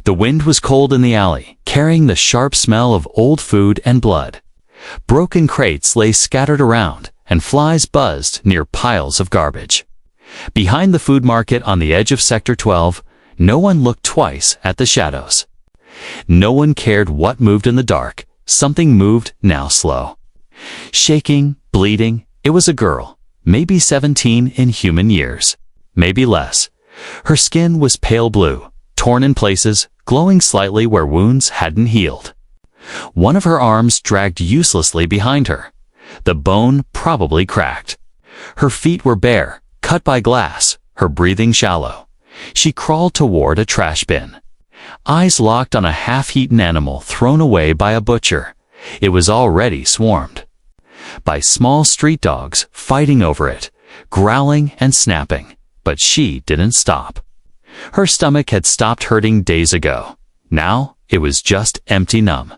The wind was cold in the alley, carrying the sharp smell of old food and blood. Broken crates lay scattered around, and flies buzzed near piles of garbage. Behind the food market on the edge of Sector 12, no one looked twice at the shadows. No one cared what moved in the dark. Something moved, now slow. Shaking, bleeding, it was a girl, maybe 17 in human years, maybe less. Her skin was pale blue, torn in places, glowing slightly where wounds hadn't healed. One of her arms dragged uselessly behind her. The bone probably cracked. Her feet were bare, cut by glass, her breathing shallow. She crawled toward a trash bin. Eyes locked on a half-eaten animal thrown away by a butcher. It was already swarmed by small street dogs fighting over it, growling and snapping, but she didn't stop. Her stomach had stopped hurting days ago. Now it was just empty numb.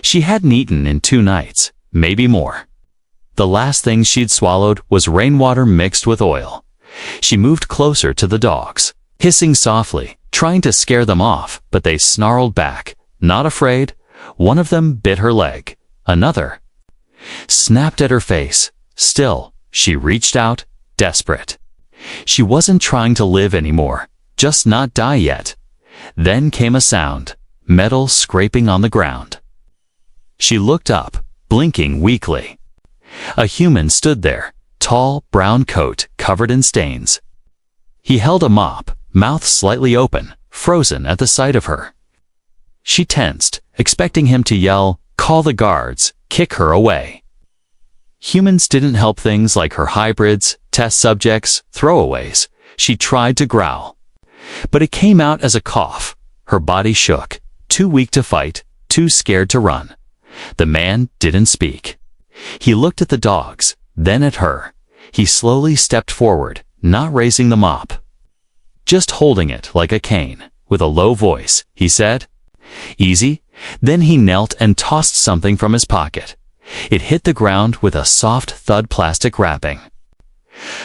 She hadn't eaten in 2 nights, maybe more. The last thing she'd swallowed was rainwater mixed with oil. She moved closer to the dogs, hissing softly, trying to scare them off, but they snarled back, not afraid. One of them bit her leg. Another snapped at her face. Still, she reached out, desperate. She wasn't trying to live anymore, just not die yet. Then came a sound, metal scraping on the ground. She looked up, blinking weakly. A human stood there, tall, brown coat covered in stains. He held a mop, mouth slightly open, frozen at the sight of her. She tensed, expecting him to yell, "Call the guards," kick her away. Humans didn't help things like her hybrids, test subjects, throwaways. She tried to growl, but it came out as a cough. Her body shook, too weak to fight, too scared to run. The man didn't speak. He looked at the dogs, then at her. He slowly stepped forward, not raising the mop, just holding it like a cane. With a low voice, he said, "Easy." Then he knelt and tossed something from his pocket. It hit the ground with a soft thud, plastic wrapping.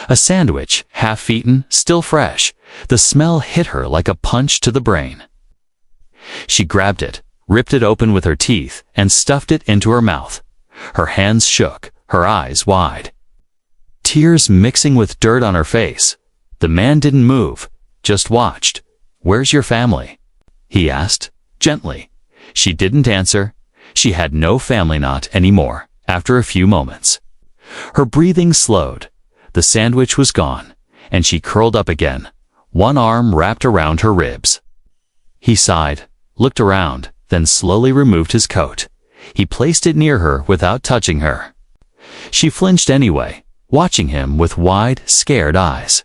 A sandwich, half-eaten, still fresh. The smell hit her like a punch to the brain. She grabbed it, ripped it open with her teeth, and stuffed it into her mouth. Her hands shook, her eyes wide, tears mixing with dirt on her face. The man didn't move, just watched. "Where's your family?" he asked, gently. She didn't answer. She had no family, not anymore, after a few moments. Her breathing slowed. The sandwich was gone, and she curled up again, one arm wrapped around her ribs. He sighed, looked around, then slowly removed his coat. He placed it near her without touching her. She flinched anyway, watching him with wide, scared eyes.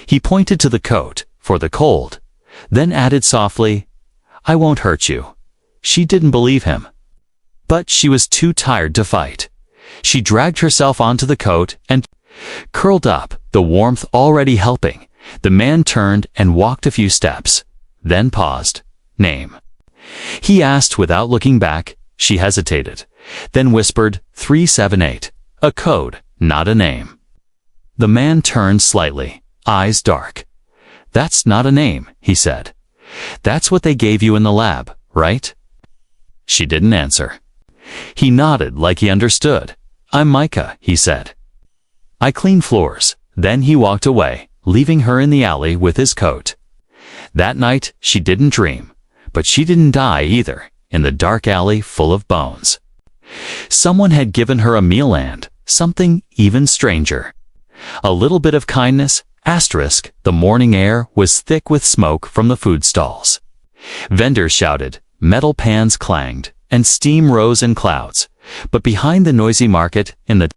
He pointed to the coat, for the cold, then added softly, "I won't hurt you." She didn't believe him, but she was too tired to fight. She dragged herself onto the coat and curled up, the warmth already helping. The man turned and walked a few steps, then paused. "Name?" he asked without looking back. She hesitated, then whispered, 378, a code, not a name. The man turned slightly, eyes dark. "That's not a name," he said. "That's what they gave you in the lab, right?" She didn't answer. He nodded like he understood. "I'm Micah," he said. "I clean floors." Then he walked away, leaving her in the alley with his coat. That night, she didn't dream, but she didn't die either, in the dark alley full of bones. Someone had given her a meal and something even stranger. A little bit of kindness. Asterisk, the morning air was thick with smoke from the food stalls. Vendors shouted, metal pans clanged, and steam rose in clouds. But behind the noisy market, in the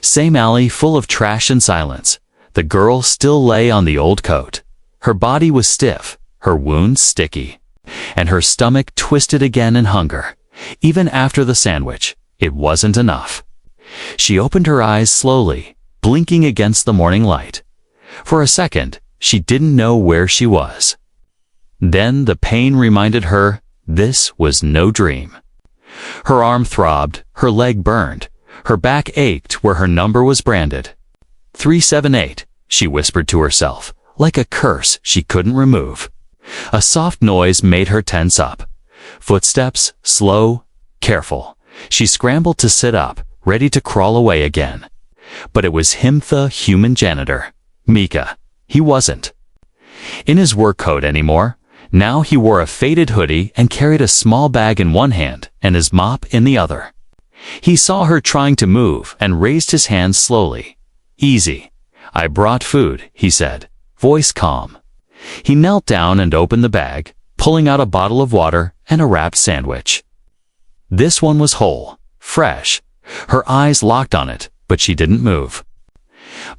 same alley full of trash and silence, the girl still lay on the old coat. Her body was stiff, her wounds sticky, and her stomach twisted again in hunger. Even after the sandwich, it wasn't enough. She opened her eyes slowly, blinking against the morning light. For a second, she didn't know where she was. Then the pain reminded her this was no dream. Her arm throbbed, her leg burned, her back ached where her number was branded. 378, she whispered to herself, like a curse she couldn't remove. A soft noise made her tense up. Footsteps, slow, careful. She scrambled to sit up, ready to crawl away again. But it was him, the human janitor. Mika. He wasn't in his work coat anymore. Now he wore a faded hoodie and carried a small bag in one hand and his mop in the other. He saw her trying to move and raised his hands slowly. Easy. I brought food, he said, voice calm. He knelt down and opened the bag, pulling out a bottle of water and a wrapped sandwich. This one was whole, fresh. Her eyes locked on it, but she didn't move.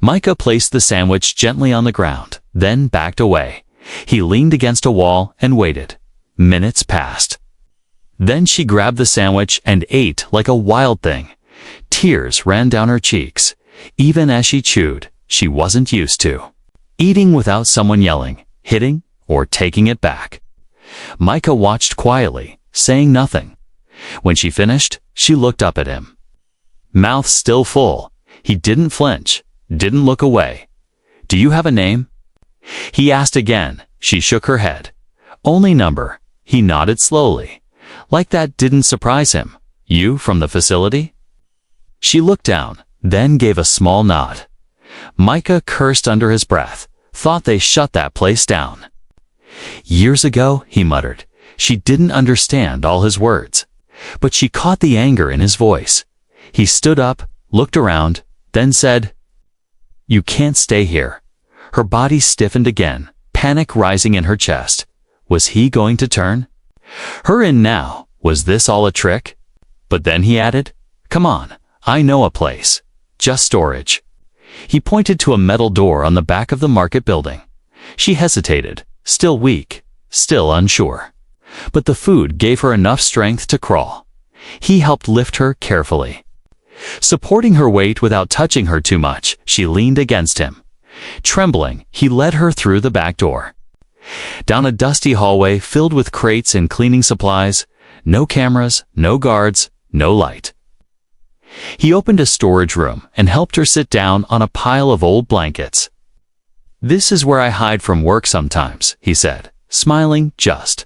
Micah placed the sandwich gently on the ground, then backed away. He leaned against a wall and waited. Minutes passed. Then she grabbed the sandwich and ate like a wild thing. Tears ran down her cheeks. Even as she chewed, she wasn't used to eating without someone yelling, hitting, or taking it back. Micah watched quietly, saying nothing. When she finished, she looked up at him. Mouth still full. He didn't flinch, didn't look away. Do you have a name? He asked again. She shook her head. Only number. He nodded slowly. Like that didn't surprise him. You from the facility? She looked down, then gave a small nod. Micah cursed under his breath, thought they shut that place down. Years ago, he muttered. She didn't understand all his words, but she caught the anger in his voice. He stood up, looked around, then said, "You can't stay here." Her body stiffened again, panic rising in her chest. Was he going to turn her in now? Was this all a trick? But then he added, "Come on, I know a place. Just storage." He pointed to a metal door on the back of the market building. She hesitated, still weak, still unsure. But the food gave her enough strength to crawl. He helped lift her carefully. Supporting her weight without touching her too much, she leaned against him. Trembling, he led her through the back door. Down a dusty hallway filled with crates and cleaning supplies, no cameras, no guards, no light. He opened a storage room and helped her sit down on a pile of old blankets. "This is where I hide from work sometimes," he said, smiling just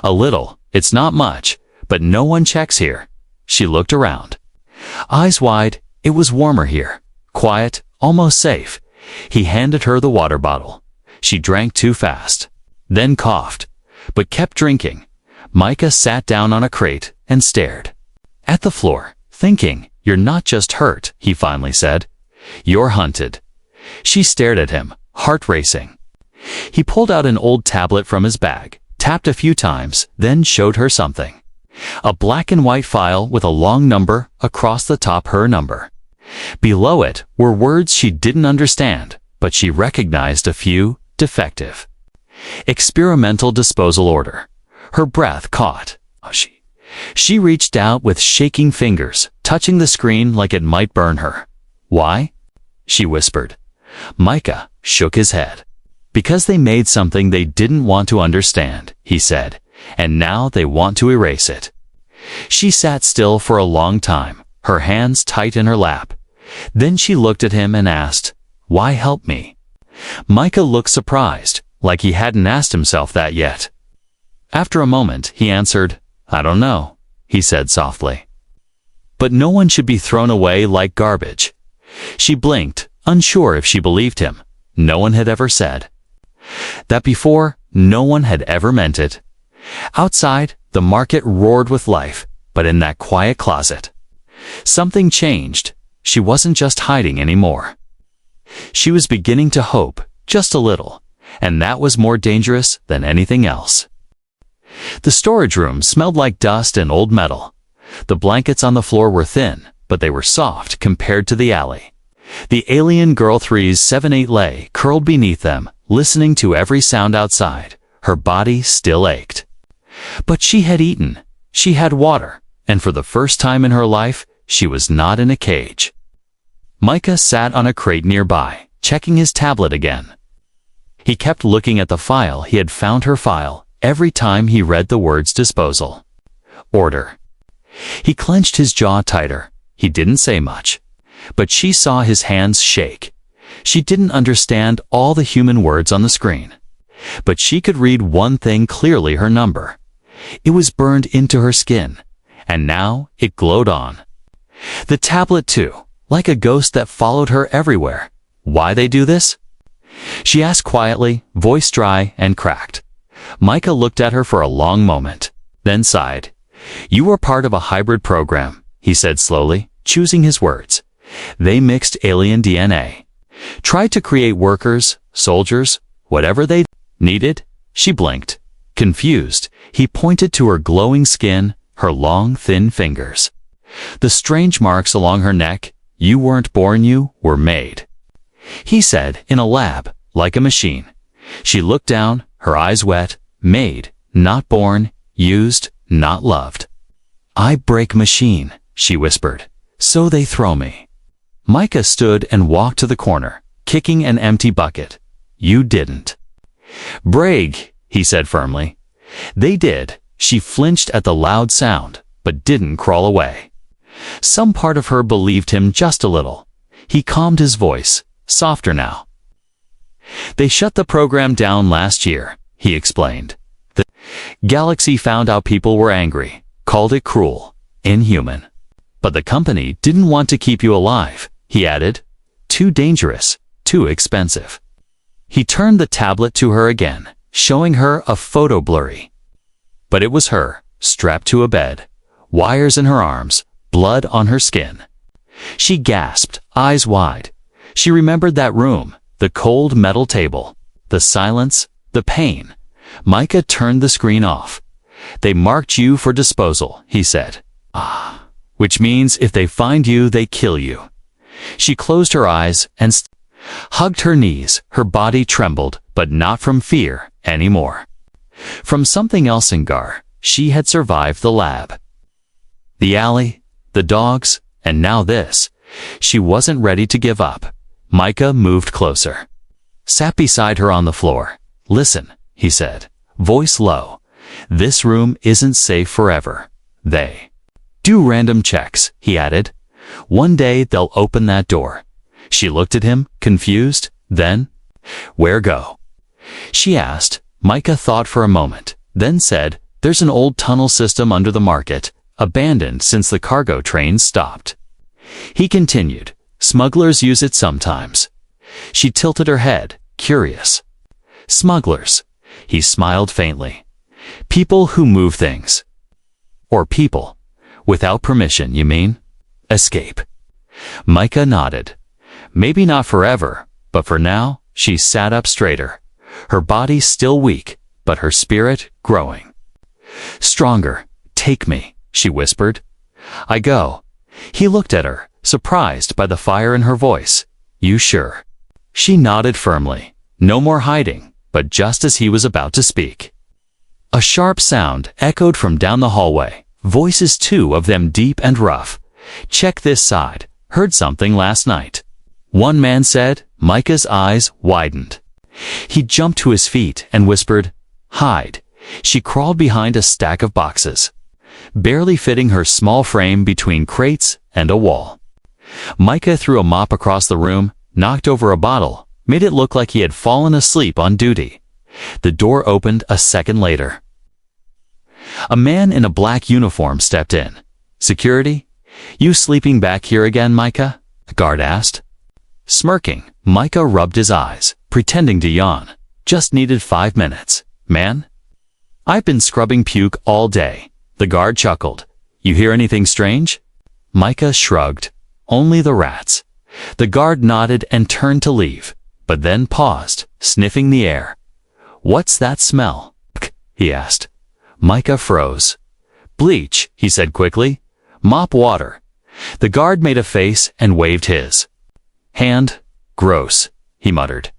a little. "It's not much, but no one checks here." She looked around. Eyes wide, it was warmer here. Quiet, almost safe. He handed her the water bottle. She drank too fast, then coughed, but kept drinking. Micah sat down on a crate and stared at the floor, thinking, "You're not just hurt," he finally said. "You're hunted." She stared at him, heart racing. He pulled out an old tablet from his bag, tapped a few times, then showed her something. A black and white file with a long number across the top, her number. Below it were words she didn't understand, but she recognized a few. Defective. Experimental disposal order. Her breath caught. She reached out with shaking fingers, touching the screen like it might burn her. "Why?" she whispered. Micah shook his head. "Because they made something they didn't want to understand," he said, "and now they want to erase it." She sat still for a long time, her hands tight in her lap. Then she looked at him and asked, "Why help me?" Micah looked surprised, like he hadn't asked himself that yet. After a moment, he answered, "I don't know," he said softly. "But no one should be thrown away like garbage." She blinked, unsure if she believed him. No one had ever said that before. No one had ever meant it. Outside, the market roared with life, but in that quiet closet, something changed. She wasn't just hiding anymore. She was beginning to hope, just a little, and that was more dangerous than anything else. The storage room smelled like dust and old metal. The blankets on the floor were thin, but they were soft compared to the alley. The alien girl 3's 7-8 lay curled beneath them, listening to every sound outside. Her body still ached. But she had eaten, she had water, and for the first time in her life, she was not in a cage. Micah sat on a crate nearby, checking his tablet again. He kept looking at the file. He had found her file every time he read the words disposal. Order. He clenched his jaw tighter. He didn't say much, but she saw his hands shake. She didn't understand all the human words on the screen. But she could read one thing clearly: her number. It was burned into her skin, and now it glowed on. The tablet too, like a ghost that followed her everywhere. Why they do this? She asked quietly, voice dry and cracked. Micah looked at her for a long moment, then sighed. You were part of a hybrid program, he said slowly, choosing his words. They mixed alien DNA. Tried to create workers, soldiers, whatever they needed. She blinked. Confused, he pointed to her glowing skin, her long, thin fingers. The strange marks along her neck. You weren't born, you were made. He said, in a lab, like a machine. She looked down, her eyes wet. Made, not born, used, not loved. I break machine, she whispered. So they throw me. Micah stood and walked to the corner, kicking an empty bucket. You didn't. Break, he said firmly. They did. She flinched at the loud sound, but didn't crawl away. Some part of her believed him just a little. He calmed his voice, softer now. They shut the program down last year, he explained. The galaxy found out people were angry, called it cruel, inhuman. But the company didn't want to keep you alive, he added. Too dangerous, too expensive. He turned the tablet to her again, showing her a photo blurry. But it was her, strapped to a bed, wires in her arms, blood on her skin. She gasped, eyes wide. She remembered that room, the cold metal table, the silence, the pain. Micah turned the screen off. They marked you for disposal, he said. Ah, which means if they find you, they kill you. She closed her eyes and hugged her knees. Her body trembled, but not from fear anymore. From something else in Gar. She had survived the lab. The alley, the dogs, and now this. She wasn't ready to give up. Micah moved closer. Sat beside her on the floor. Listen, he said, voice low. This room isn't safe forever. They do random checks, he added. One day they'll open that door. She looked at him, confused. Then, where go? She asked. Micah thought for a moment, then said, there's an old tunnel system under the market, abandoned since the cargo trains stopped. He continued, smugglers use it sometimes. She tilted her head, curious. Smugglers. He smiled faintly. People who move things. Or people. Without permission, you mean? Escape. Micah nodded. Maybe not forever, but for now. She sat up straighter. Her body still weak, but her spirit growing. Stronger. Take me, she whispered. I go. He looked at her, surprised by the fire in her voice. You sure? She nodded firmly. No more hiding, but just as he was about to speak. A sharp sound echoed from down the hallway, voices two of them deep and rough. Check this side. Heard something last night. One man said. Micah's eyes widened. He jumped to his feet and whispered, hide. She crawled behind a stack of boxes, barely fitting her small frame between crates and a wall. Micah threw a mop across the room, knocked over a bottle, made it look like he had fallen asleep on duty. The door opened a second later. A man in a black uniform stepped in. Security? You sleeping back here again, Micah? The guard asked. Smirking, Micah rubbed his eyes, pretending to yawn. Just needed 5 minutes. Man? I've been scrubbing puke all day. The guard chuckled. You hear anything strange? Micah shrugged. Only the rats. The guard nodded and turned to leave, but then paused, sniffing the air. What's that smell? He asked. Micah froze. Bleach, he said quickly. Mop water. The guard made a face and waved his hand. Gross, he muttered,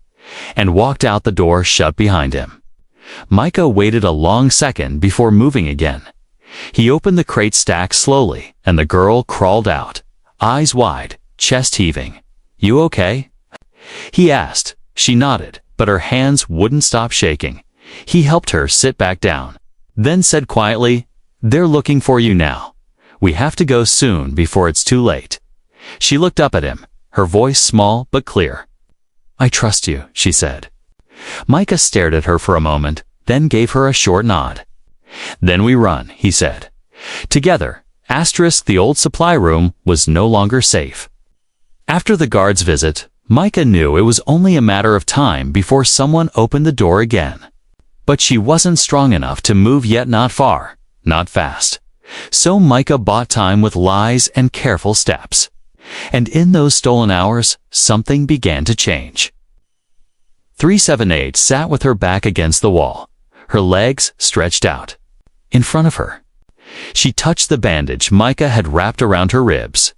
and walked out the door shut behind him. Micah waited a long second before moving again. He opened the crate stack slowly, and the girl crawled out, eyes wide, chest heaving. You okay? He asked. She nodded, but her hands wouldn't stop shaking. He helped her sit back down, then said quietly, they're looking for you now. We have to go soon before it's too late. She looked up at him, her voice small but clear. I trust you, she said. Micah stared at her for a moment, then gave her a short nod. Then we run, he said. Together, the old supply room was no longer safe. After the guard's visit, Micah knew it was only a matter of time before someone opened the door again. But she wasn't strong enough to move yet, not far, not fast. So Micah bought time with lies and careful steps. And in those stolen hours, something began to change. 378 sat with her back against the wall, her legs stretched out. In front of her, she touched the bandage Micah had wrapped around her ribs.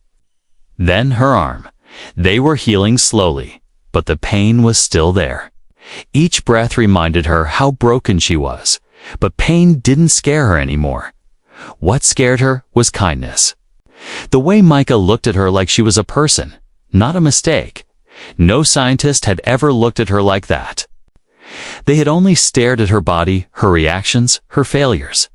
Then her arm. They were healing slowly, but the pain was still there. Each breath reminded her how broken she was, but pain didn't scare her anymore. What scared her was kindness. The way Micah looked at her like she was a person, not a mistake. No scientist had ever looked at her like that. They had only stared at her body, her reactions, her failures.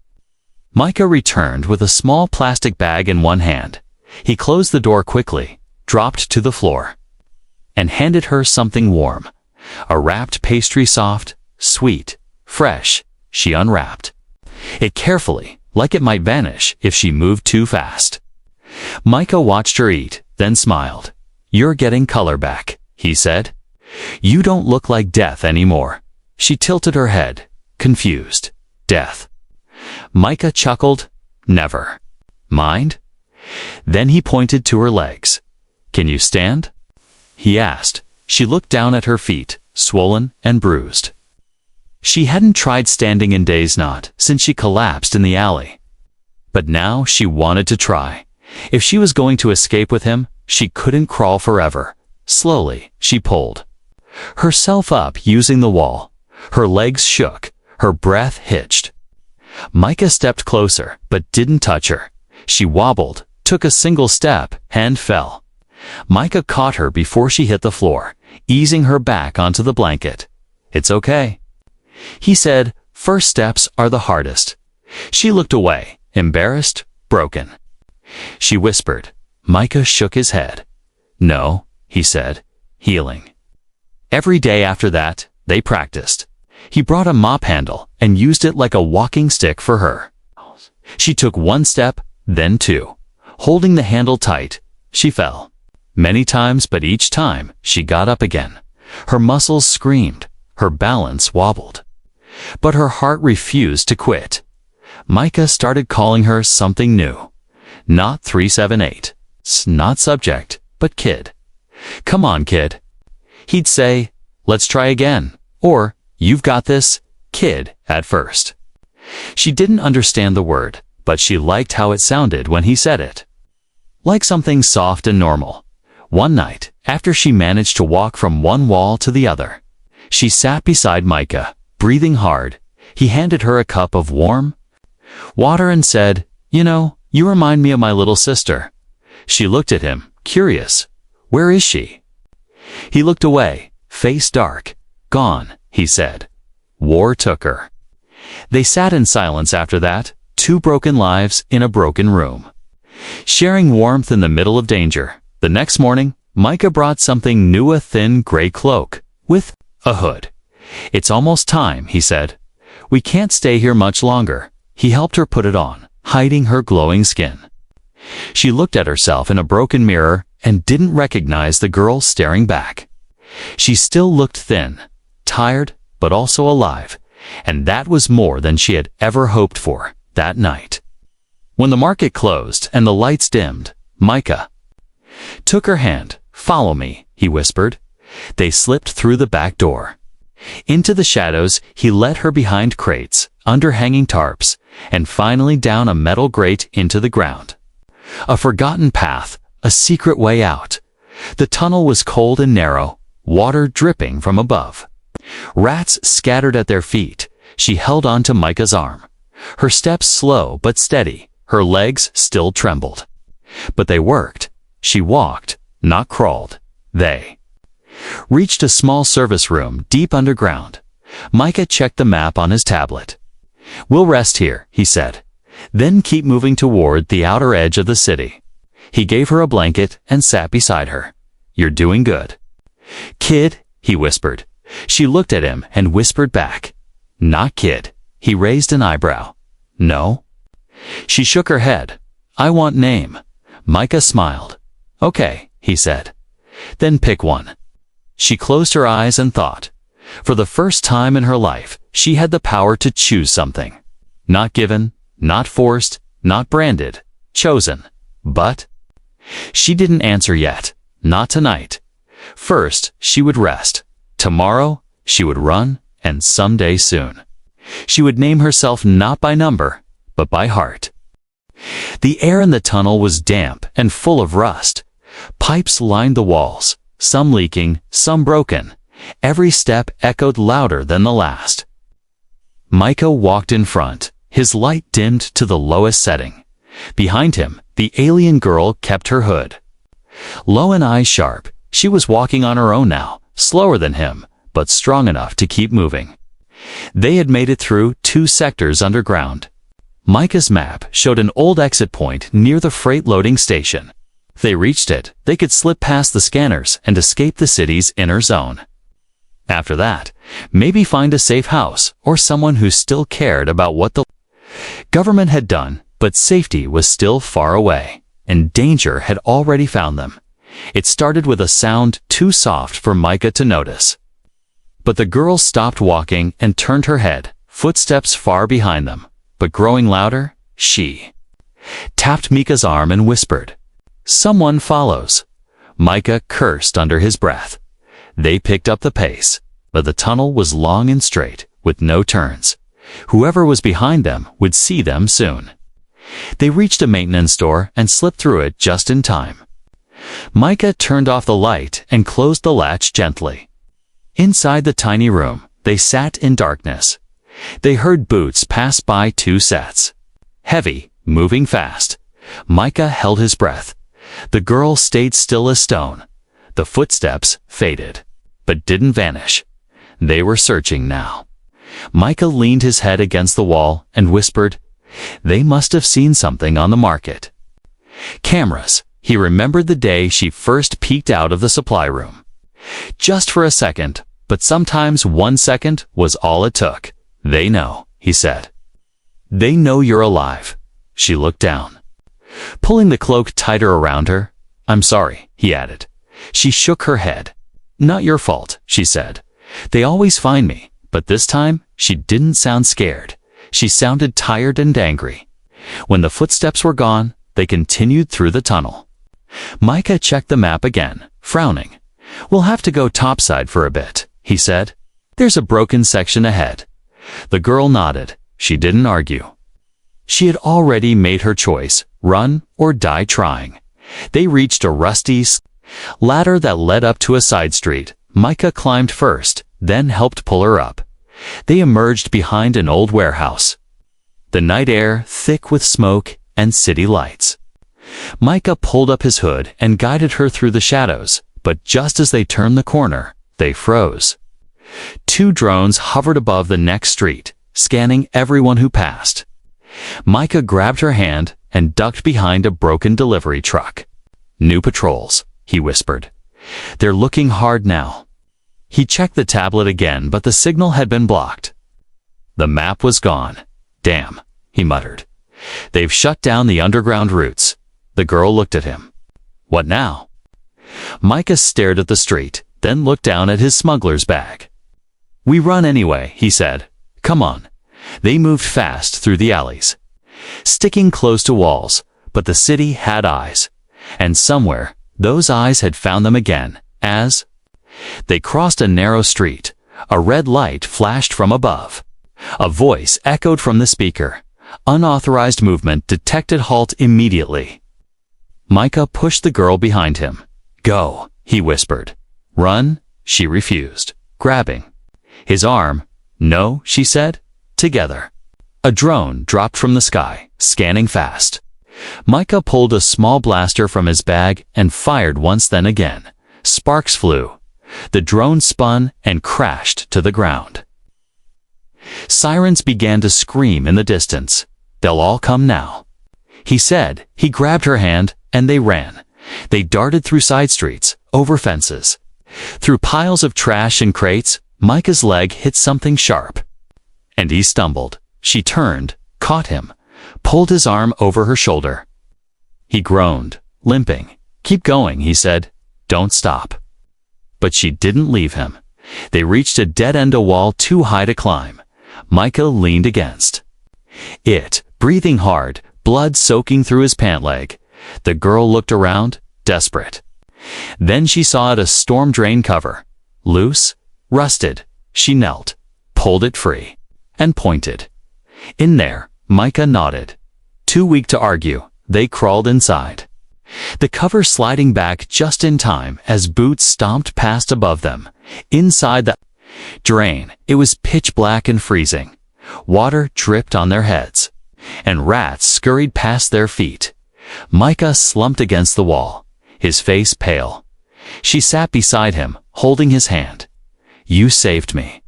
Micah returned with a small plastic bag in one hand. He closed the door quickly, dropped to the floor, and handed her something warm. A wrapped pastry, soft, sweet, fresh. She unwrapped it carefully, like it might vanish if she moved too fast. Micah watched her eat, then smiled. "You're getting color back," he said. "You don't look like death anymore." She tilted her head, confused. "Death?" Micah chuckled. "Never." "Mind?" Then he pointed to her legs. "Can you stand?" he asked. She looked down at her feet, swollen and bruised. She hadn't tried standing in days, not since she collapsed in the alley. But now she wanted to try. If she was going to escape with him, she couldn't crawl forever. Slowly, she pulled herself up using the wall. Her legs shook, her breath hitched. Micah stepped closer, but didn't touch her. She wobbled, took a single step, and fell. Micah caught her before she hit the floor, easing her back onto the blanket. "It's okay," he said. "First steps are the hardest." She looked away, embarrassed, broken. She whispered. Micah shook his head. "No," he said, healing. Every day after that, they practiced. He brought a mop handle and used it like a walking stick for her. She took one step, then two. Holding the handle tight, she fell. Many times, but each time, she got up again. Her muscles screamed, her balance wobbled. But her heart refused to quit. Micah started calling her something new. Not 378. Not subject, but kid. "Come on, kid." He'd say, "Let's try again," or "You've got this, kid," at first. She didn't understand the word, but she liked how it sounded when he said it. Like something soft and normal. One night, after she managed to walk from one wall to the other, she sat beside Micah, breathing hard. He handed her a cup of warm water and said, "You know, you remind me of my little sister." She looked at him, curious. "Where is she?" He looked away, face dark. "Gone," he said. "War took her." They sat in silence after that, two broken lives in a broken room, sharing warmth in the middle of danger. The next morning, Micah brought something new, a thin gray cloak with a hood. "It's almost time," he said. "We can't stay here much longer." He helped her put it on, hiding her glowing skin. She looked at herself in a broken mirror and didn't recognize the girl staring back. She still looked thin, tired, but also alive, and that was more than she had ever hoped for that night. When the market closed and the lights dimmed, Micah took her hand. "Follow me," he whispered. They slipped through the back door. Into the shadows, he led her behind crates, under hanging tarps, and finally down a metal grate into the ground. A forgotten path, a secret way out. The tunnel was cold and narrow, water dripping from above. Rats scattered at their feet. She held on to Micah's arm. Her steps slow but steady, her legs still trembled. But they worked. She walked, not crawled. They reached a small service room deep underground. Micah checked the map on his tablet. "We'll rest here," he said. "Then keep moving toward the outer edge of the city." He gave her a blanket and sat beside her. "You're doing good." "Kid," he whispered, She looked at him and whispered back, "Not kid." He raised an eyebrow. "No?" She shook her head. "I want name." Micah smiled. "Okay," he said. "Then pick one." She closed her eyes and thought. For the first time in her life, she had the power to choose something. Not given, not forced, not branded, chosen. But she didn't answer yet. Not tonight. First, she would rest. Tomorrow, she would run, and someday soon. She would name herself not by number, but by heart. The air in the tunnel was damp and full of rust. Pipes lined the walls, some leaking, some broken. Every step echoed louder than the last. Micah walked in front, his light dimmed to the lowest setting. Behind him, the alien girl kept her hood. Low and eyes sharp, she was walking on her own now, slower than him, but strong enough to keep moving. They had made it through 2 sectors underground. Micah's map showed an old exit point near the freight loading station. If they reached it, they could slip past the scanners and escape the city's inner zone. After that, maybe find a safe house or someone who still cared about what the government had done, but safety was still far away, and danger had already found them. It started with a sound too soft for Micah to notice. But the girl stopped walking and turned her head, footsteps far behind them, but growing louder. She tapped Micah's arm and whispered, "Someone follows." Micah cursed under his breath. They picked up the pace, but the tunnel was long and straight, with no turns. Whoever was behind them would see them soon. They reached a maintenance store and slipped through it just in time. Micah turned off the light and closed the latch gently. Inside the tiny room, they sat in darkness. They heard boots pass by 2 sets. Heavy, moving fast. Micah held his breath. The girl stayed still as stone. The footsteps faded, but didn't vanish. They were searching now. Micah leaned his head against the wall and whispered, "They must have seen something on the market." Cameras. He remembered the day she first peeked out of the supply room. Just for a second, but sometimes 1 second was all it took. "They know," he said. "They know you're alive." She looked down. Pulling the cloak tighter around her. "I'm sorry," he added. She shook her head. "Not your fault," she said. "They always find me," but this time she didn't sound scared. She sounded tired and angry. When the footsteps were gone, they continued through the tunnel. Micah checked the map again, frowning. "We'll have to go topside for a bit," he said. "There's a broken section ahead." The girl nodded. She didn't argue. She had already made her choice, run or die trying. They reached a rusty ladder that led up to a side street. Micah climbed first, then helped pull her up. They emerged behind an old warehouse. The night air thick with smoke and city lights. Micah pulled up his hood and guided her through the shadows, but just as they turned the corner, they froze. 2 drones hovered above the next street, scanning everyone who passed. Micah grabbed her hand and ducked behind a broken delivery truck. "New patrols," he whispered. "They're looking hard now." He checked the tablet again, but the signal had been blocked. The map was gone. "Damn," he muttered. "They've shut down the underground routes." The girl looked at him. "What now?" Micah stared at the street, then looked down at his smuggler's bag. "We run anyway," he said. "Come on." They moved fast through the alleys, sticking close to walls, but the city had eyes. And somewhere, those eyes had found them again, as they crossed a narrow street. A red light flashed from above. A voice echoed from the speaker. "Unauthorized movement detected, halt immediately." Micah pushed the girl behind him. "Go," he whispered. "Run," she refused, grabbing his arm. "No," she said. "Together." A drone dropped from the sky, scanning fast. Micah pulled a small blaster from his bag and fired once, then again. Sparks flew. The drone spun and crashed to the ground. Sirens began to scream in the distance. "They'll all come now," he said. He grabbed her hand, and they ran. They darted through side streets, over fences, through piles of trash and crates, Micah's leg hit something sharp, and he stumbled. She turned, caught him, pulled his arm over her shoulder. He groaned, limping. "Keep going," he said. "Don't stop." But she didn't leave him. They reached a dead end, a wall too high to climb. Micah leaned against it, breathing hard, blood soaking through his pant leg. The girl looked around, desperate. Then she saw it, a storm drain cover. Loose, rusted. She knelt, pulled it free, and pointed. In there, Micah nodded. Too weak to argue, they crawled inside. The cover sliding back just in time as boots stomped past above them. Inside the drain, it was pitch black and freezing. Water dripped on their heads, and rats scurried past their feet. Micah slumped against the wall, his face pale. She sat beside him, holding his hand. "You saved me,"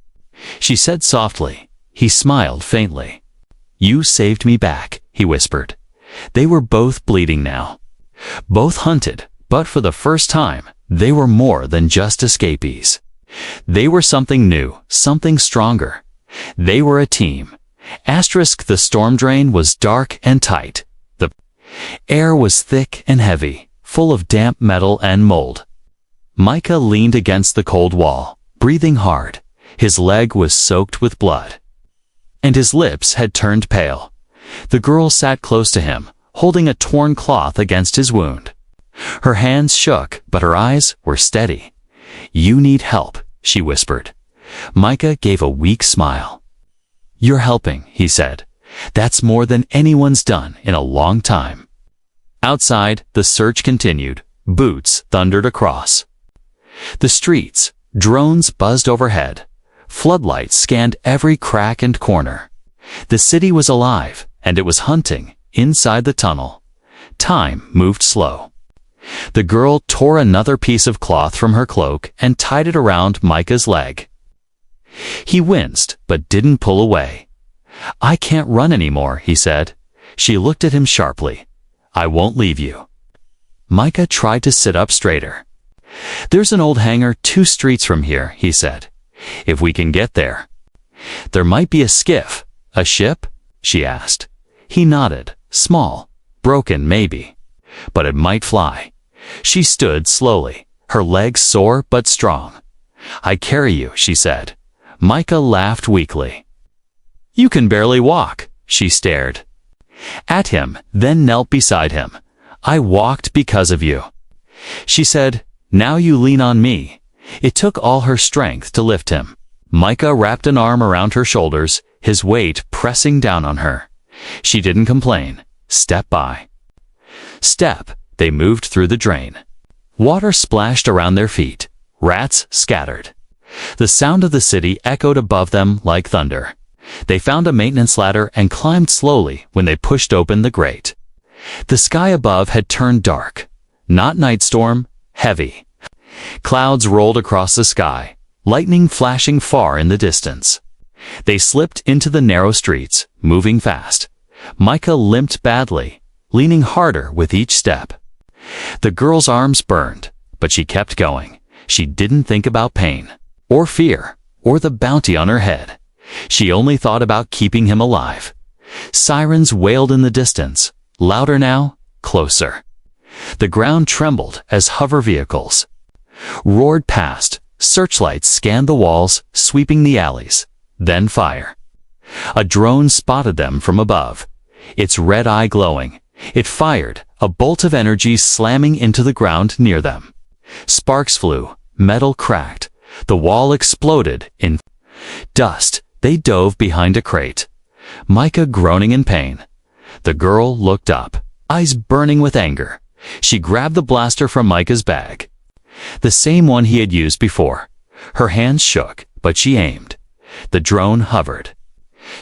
she said softly. He smiled faintly. "You saved me back," he whispered. They were both bleeding now. Both hunted, but for the first time, they were more than just escapees. They were something new, something stronger. They were a team. The storm drain was dark and tight. The air was thick and heavy, full of damp metal and mold. Micah leaned against the cold wall, breathing hard. His leg was soaked with blood, and his lips had turned pale. The girl sat close to him, holding a torn cloth against his wound. Her hands shook, but her eyes were steady. "You need help," she whispered. Micah gave a weak smile. "You're helping," he said. "That's more than anyone's done in a long time." Outside, the search continued. Boots thundered across the streets. Drones buzzed overhead. Floodlights scanned every crack and corner. The city was alive, and it was hunting inside the tunnel. Time moved slow. The girl tore another piece of cloth from her cloak and tied it around Micah's leg. He winced, but didn't pull away. "I can't run anymore," he said. She looked at him sharply. "I won't leave you." Micah tried to sit up straighter. "There's an old hangar 2 streets from here," he said. "If we can get there." "There might be a skiff." "A ship?" she asked. He nodded. "Small, broken maybe, but it might fly." She stood slowly, her legs sore but strong. "I carry you," she said. Micah laughed weakly. "You can barely walk." She stared at him, then knelt beside him. "I walked because of you," she said. "Now you lean on me." It took all her strength to lift him. Micah wrapped an arm around her shoulders, his weight pressing down on her. She didn't complain. Step by step, they moved through the drain. Water splashed around their feet. Rats scattered. The sound of the city echoed above them like thunder. They found a maintenance ladder and climbed slowly when they pushed open the grate. The sky above had turned dark. Not night storm, heavy. Clouds rolled across the sky, lightning flashing far in the distance. They slipped into the narrow streets, moving fast. Micah limped badly, leaning harder with each step. The girl's arms burned, but she kept going. She didn't think about pain, or fear, or the bounty on her head. She only thought about keeping him alive. Sirens wailed in the distance, louder now, closer. The ground trembled as hover vehicles roared past. Searchlights scanned the walls, sweeping the alleys. Then fire. A drone spotted them from above, its red eye glowing. It fired, a bolt of energy slamming into the ground near them. Sparks flew, metal cracked. The wall exploded in dust. They dove behind a crate, Micah groaning in pain. The girl looked up, eyes burning with anger. She grabbed the blaster from Micah's bag, the same one he had used before. Her hands shook, but she aimed. The drone hovered.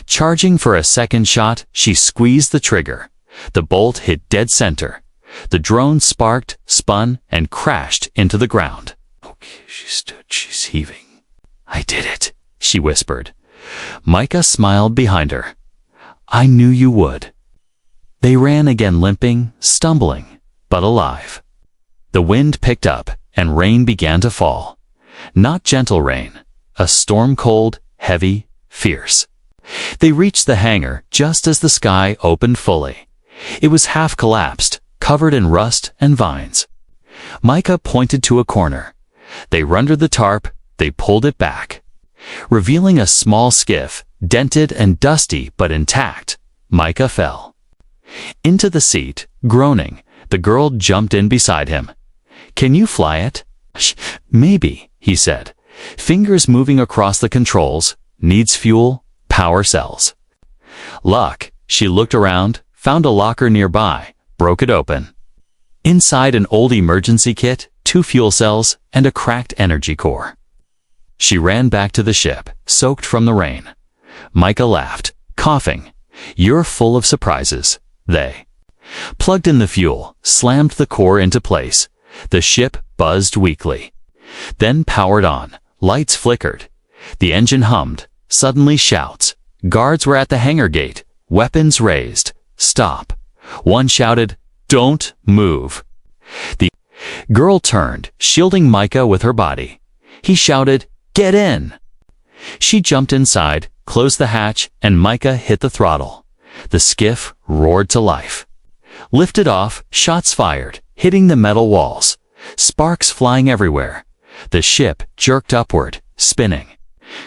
Charging for a second shot, she squeezed the trigger. The bolt hit dead center. The drone sparked, spun, and crashed into the ground. Okay, she stood, she's heaving. "I did it," she whispered. Micah smiled behind her. "I knew you would." They ran again, limping, stumbling, but alive. The wind picked up, and rain began to fall. Not gentle rain, a storm cold, heavy, fierce. They reached the hangar just as the sky opened fully. It was half collapsed, covered in rust and vines. Micah pointed to a corner. They rundered the tarp, they pulled it back, revealing a small skiff, dented and dusty but intact. Micah fell into the seat, groaning. The girl jumped in beside him. "Can you fly it?" "Maybe," he said, fingers moving across the controls. "Needs fuel, power cells." "Luck." She looked around, found a locker nearby, broke it open. Inside an old emergency kit, 2 fuel cells, and a cracked energy core. She ran back to the ship, soaked from the rain. Micah laughed, coughing. "You're full of surprises." They plugged in the fuel, slammed the core into place. The ship buzzed weakly, then powered on. Lights flickered. The engine hummed. Suddenly shouts. Guards were at the hangar gate, weapons raised. "Stop." One shouted, "Don't move." The girl turned, shielding Micah with her body. He shouted, "Get in." She jumped inside, closed the hatch, and Micah hit the throttle. The skiff roared to life. Lifted off, shots fired, hitting the metal walls. Sparks flying everywhere. The ship jerked upward, spinning,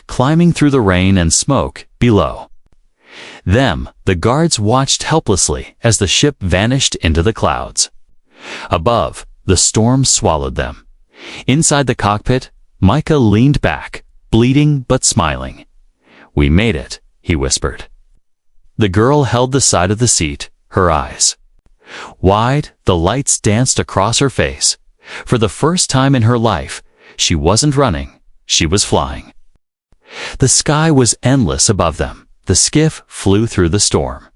climbing through the rain and smoke below. The guards watched helplessly as the ship vanished into the clouds. Above, the storm swallowed them. Inside the cockpit, Micah leaned back, bleeding but smiling. "We made it," he whispered. The girl held the side of the seat, her eyes wide. The lights danced across her face. For the first time in her life, she wasn't running, she was flying. The sky was endless above them. The skiff flew through the storm,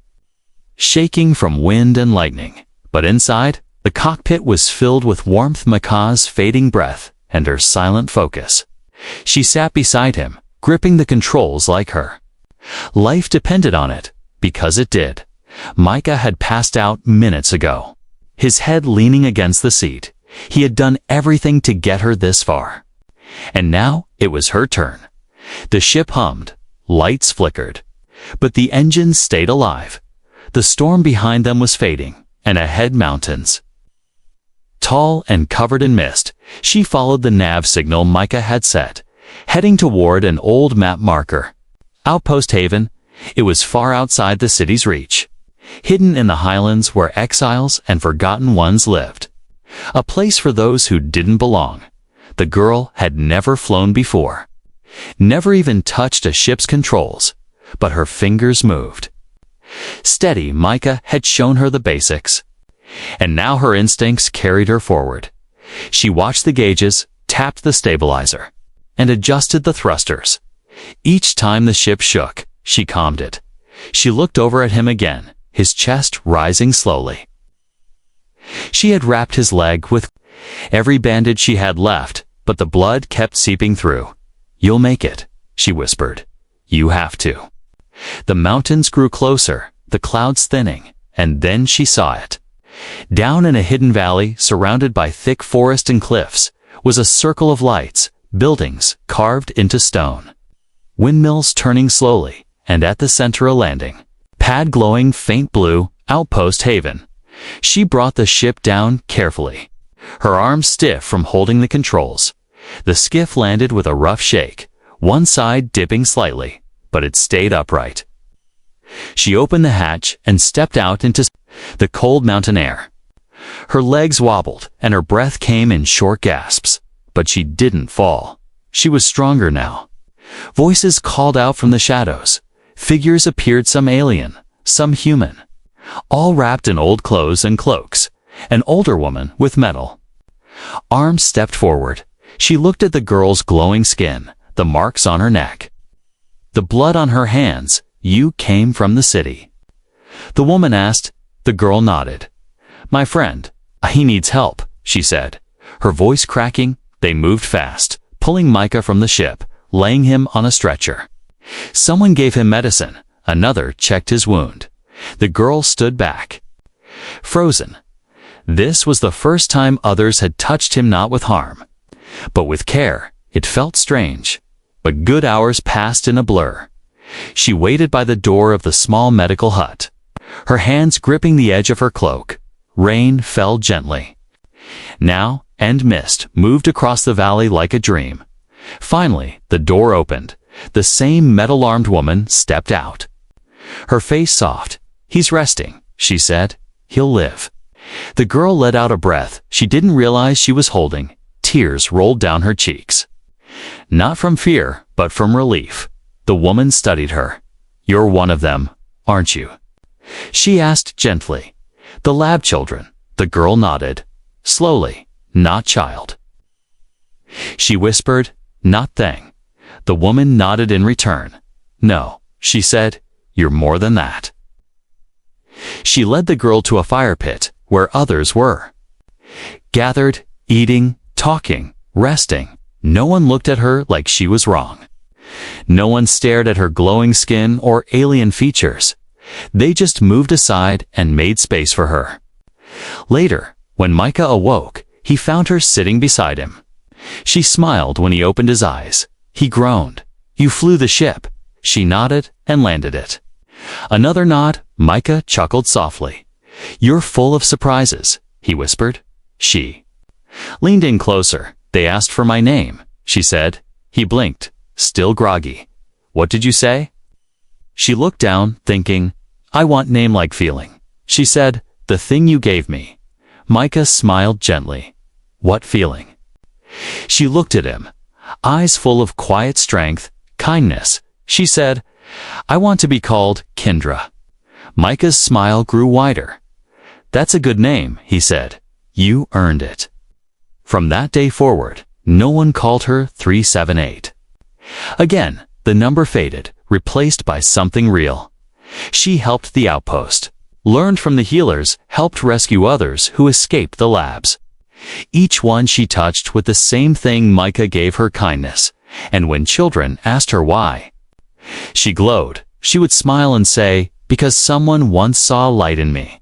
shaking from wind and lightning. But inside, the cockpit was filled with warmth, Micah's fading breath, and her silent focus. She sat beside him, gripping the controls like her life depended on it, because it did. Micah had passed out minutes ago, his head leaning against the seat. He had done everything to get her this far. And now it was her turn. The ship hummed, lights flickered, but the engines stayed alive. The storm behind them was fading, and ahead mountains, tall and covered in mist. She followed the nav signal Micah had set, heading toward an old map marker. Outpost Haven. It was far outside the city's reach, hidden in the highlands where exiles and forgotten ones lived. A place for those who didn't belong. The girl had never flown before, never even touched a ship's controls, but her fingers moved. Steady, Micah had shown her the basics, and now her instincts carried her forward. She watched the gauges, tapped the stabilizer, and adjusted the thrusters. Each time the ship shook, she calmed it. She looked over at him again, his chest rising slowly. She had wrapped his leg with every bandage she had left, but the blood kept seeping through. "You'll make it," she whispered. "You have to." The mountains grew closer, the clouds thinning, and then she saw it. Down in a hidden valley, surrounded by thick forest and cliffs, was a circle of lights, buildings carved into stone. Windmills turning slowly, and at the center a landing pad glowing faint blue. Outpost Haven. She brought the ship down carefully, her arms stiff from holding the controls. The skiff landed with a rough shake, one side dipping slightly, but it stayed upright. She opened the hatch and stepped out into the cold mountain air. Her legs wobbled, and her breath came in short gasps, but she didn't fall. She was stronger now. Voices called out from the shadows. Figures appeared, some alien, some human, all wrapped in old clothes and cloaks. An older woman with metal arms stepped forward. She looked at the girl's glowing skin, the marks on her neck, the blood on her hands. "You came from the city?" the woman asked. The girl nodded. "My friend, he needs help," she said, her voice cracking. They moved fast, pulling Micah from the ship, laying him on a stretcher. Someone gave him medicine. Another checked his wound. The girl stood back, frozen. This was the first time others had touched him, not with harm, but with care. It felt strange. but good hours passed in a blur. She waited by the door of the small medical hut, her hands gripping the edge of her cloak. Rain fell gently. Now, and mist moved across the valley like a dream. Finally, the door opened. The same metal-armed woman stepped out. Her face soft. "He's resting," she said. "He'll live." The girl let out a breath she didn't realize she was holding. Tears rolled down her cheeks. Not from fear, but from relief. The woman studied her. "You're one of them, aren't you?" She asked gently. "The lab children." The girl nodded. Slowly. "Not child." She whispered, "Not thing." The woman nodded in return. "No," she said, "you're more than that." She led the girl to a fire pit, where others were. Gathered, eating, talking, resting. No one looked at her like she was wrong. No one stared at her glowing skin or alien features. They just moved aside and made space for her. Later, when Micah awoke, he found her sitting beside him. She smiled when he opened his eyes. He groaned. "You flew the ship." She nodded and landed it. Another nod. Micah chuckled softly. "You're full of surprises," he whispered. She leaned in closer. "They asked for my name," she said. He blinked, still groggy. "What did you say?" She looked down, thinking, "I want name like feeling." She said, "The thing you gave me." Micah smiled gently. "What feeling?" She looked at him, eyes full of quiet strength, kindness. She said, "I want to be called Kendra." Micah's smile grew wider. "That's a good name," he said. "You earned it." From that day forward, no one called her 378. Again, the number faded, replaced by something real. She helped the outpost, learned from the healers, helped rescue others who escaped the labs. Each one she touched with the same thing. Micah gave her kindness, and when children asked her why, she glowed. She would smile and say, "Because someone once saw light in me."